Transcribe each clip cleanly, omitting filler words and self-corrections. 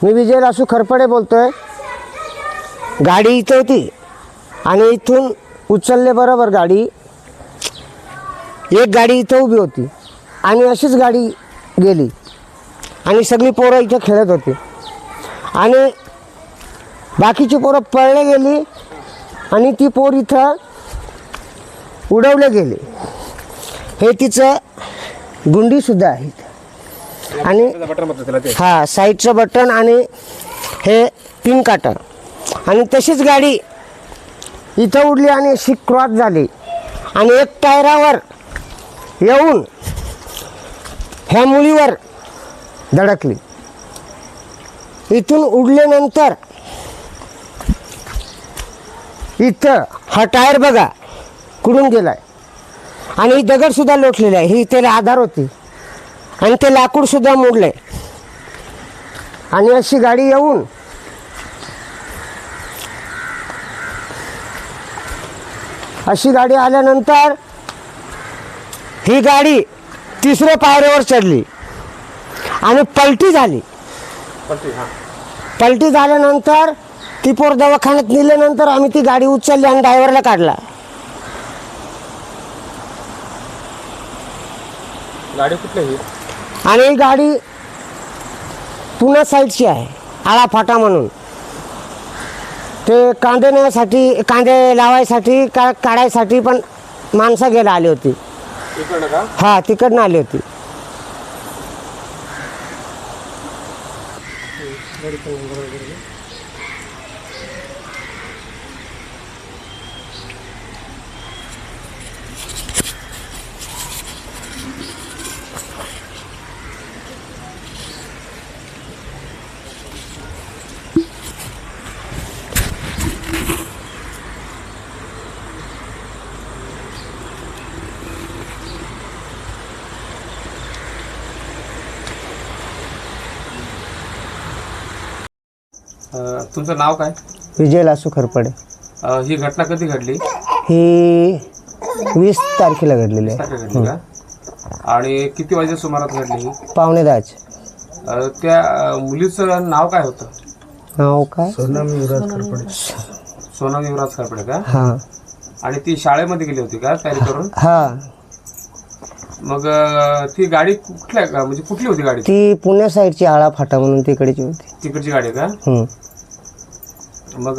मी विजय लासू खरपडे बोलतोय। गाडी इथे होती आणि इथून उचलले बरोबर गाडी, एक गाडी इथं उभी होती आणि अशीच गाडी गेली आणि सगळी पोरं इथे खेळत होती आणि बाकीची पोरं पळले गेली आणि ती पोर इथं उडवले गेले। हे तिचं गुंडीसुद्धा आहे आणि हा साईडचं बटन आणि हे पिन काटा आणि तशीच गाडी इथं उडली आणि अशी क्रॉस झाली आणि एक टायरावर येऊन ह्या मुलीवर धडकली। इथून उडल्यानंतर इथं हा टायर बघा कुडून गेलाय आणि दगडसुद्धा लोटलेला आहे। ही त्याला आधार होती आणि ते लाकूडसुद्धा मोडलंय आणि अशी गाडी येऊन अशी गाडी आल्यानंतर ही गाडी तिसऱ्या पायऱ्यावर चढली आणि पलटी झाली। पलटी झाल्यानंतर ती पोर दवाखान्यात नेल्यानंतर आम्ही ती गाडी उचलली आणि ड्रायव्हरला काढला। गाडी कुठली आणि ही गाडी पुणे साईडची आहे, आळा फाटा म्हणून। ते कांदे नेण्यासाठी, कांदे लावायसाठी, काढायसाठी पण माणसं घ्यायला आली होती। हा तिकडनं आली होती। तुमचं नाव काय? विजय लासू खरपडे। ही घटना कधी घडली? ही 20 तारखेला घडलेली आहे। घडली का? आणि किती वाजेच्या सुमारात घडली ही? 9:15 त्या मुलीचं नाव काय होतं? नाव काय? सोनम युवराज खरपडे का? हा। आणि ती शाळेमध्ये गेली होती का तयारी करून? हा। मग ती गाडी कुठल्या म्हणजे कुठली होती गाडी? ती पुणे साईडची आळा फाटा म्हणून तिकडची होती। तिकडची गाडी का? मग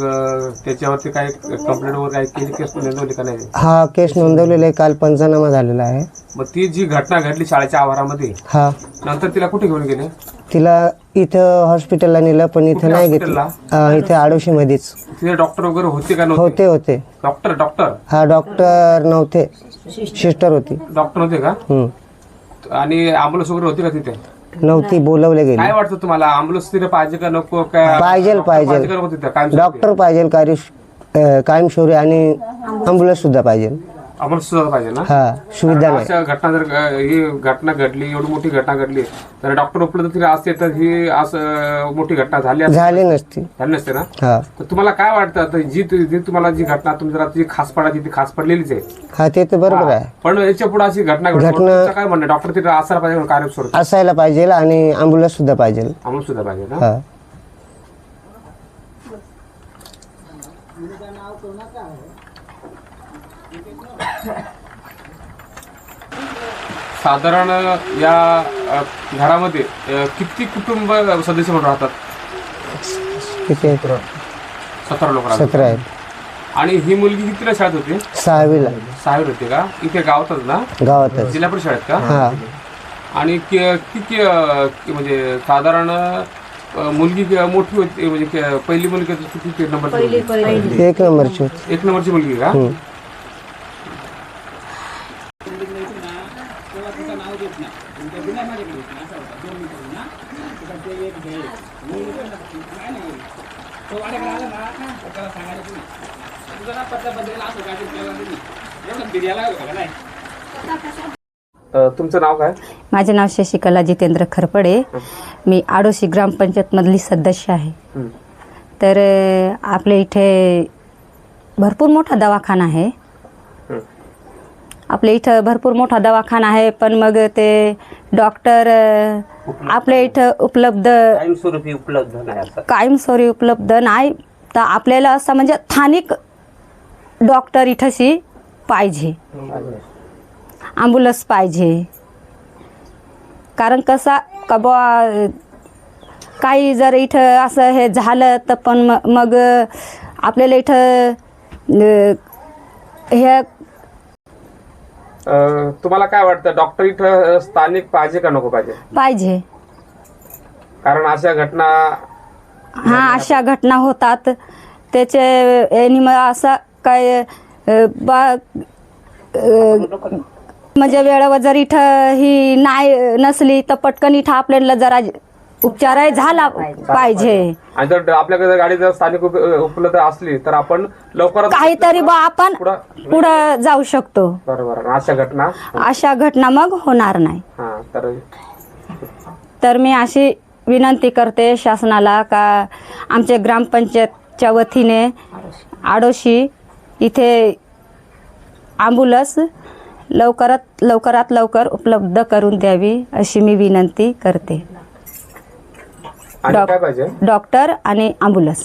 त्याच्यावरती काय कंप्लेंट वगैरे काय केली, केस नोंदवली का नाही? हा केस नोंदवलेला आहे, काल पंचनामा झालेला आहे। मग ती जी घटना घडली शाळेच्या आवारामध्ये, हा, नंतर तिला कुठे घेऊन गेले? तिला इथं हॉस्पिटलला नेलं पण इथं नाही घेतलं। इथे आडोशीमध्येच। तिथे डॉक्टर वगैरे होते का नव्हते? होते। डॉक्टर हा डॉक्टर नव्हते, सिस्टर होती। डॉक्टर होते का? आणि अँब्युलन्स वगैरे होती का तिथे? नव्हती, बोलवले गेले। काय वाटतं तुम्हाला, अँब्युलन्स तिथे पाहिजे का नको? पाहिजे डॉक्टर पाहिजे, कायमस्वरूपी आणि अँब्युलन्स सुद्धा पाहिजे। अँब्युलन्स सुद्धा पाहिजे ना? हा, सुविधा नाही। अशा घटना जर ही घटना घडली, एवढी मोठी घटना घडली, तर डॉक्टर उपलब्ध तिथे असते तर ही असं मोठी घटना झाली नसते ना? हा। तर तुम्हाला काय वाटतं, जी तुम्हाला जी घटना तुमची खास पडायची ती खास पडलेलीच आहे? हा, ते तर बरोबर आहे। पण याच्या पुढे अशी घटना काय म्हणणं, डॉक्टर तिथे असायला पाहिजे, कायमस्वरूपी असायला पाहिजे आणि अँब्युलन्स सुद्धा पाहिजे। अँब्युलन्स सुद्धा पाहिजे ना? हा। साधारण या घरामध्ये किती कुटुंब सदस्य म्हणून राहतात? किती आहेत? 17 लोक राहतात। 17 आहेत। आणि ही मुलगी कितीला शाळेत होती? 6वीला। 6वीला होती का? इथे गावातच ना? गावातच। जिल्हा परिषद शाळेत का? हा। आणि किती म्हणजे साधारण मुलगी मोठी होती, म्हणजे पहिली मुलगी किती नंबरची? 1 नंबरची होती। 1 नंबरची मुलगी का? तुमचं नाव काय? माझे नाव शशिकला जितेंद्र खरपडे। मी आडोशी ग्रामपंचायत मधली सदस्य आहे। तर आपल्या इथे भरपूर मोठा दवाखाना आहे आपल्या इथं भरपूर मोठा दवाखाना आहे, पण मग ते डॉक्टर आपल्या इथं उपलब्ध कायमस्वरूपी उपलब्ध नाही असं. कायमस्वरूपी उपलब्ध नाही. तर आपल्याला असं म्हणजे स्थानिक डॉक्टर इथंशी पाहिजे, ॲम्ब्युलन्स पाहिजे. कारण कसा का बुवा काही जर इथं असं हे झालं तर पण मग आपल्याला इथं हे तुम्हाला काय वाटतं, डॉक्टर इथं स्थानिक पाहिजे का नको पाहिजे? पाहिजे. कारण अशा घटना हां, अशा घटना होतात. त्याचे यानी मग असं काय म्हणजे वेळेवर जर इथं ही नाही नसली तर पटकन इथं आपल्याला जरा उपचार झाला पाहिजे. आणि जर आपल्याकडे जर गाडी जर स्थानिक उपलब्ध असली तर आपण लवकरात काहीतरी बा आपण पुढं जाऊ शकतो. बरोबर. अशा घटना मग होणार नाही. हा, तर मी अशी विनंती करते शासनाला का आमच्या ग्रामपंचायतच्या वतीने आडोशी इथे ॲम्ब्युलन्स लवकरात लवकर उपलब्ध करून द्यावी अशी मी विनंती करते. आणि काय पाहिजे? डॉक्टर आणि ॲम्ब्युलन्स.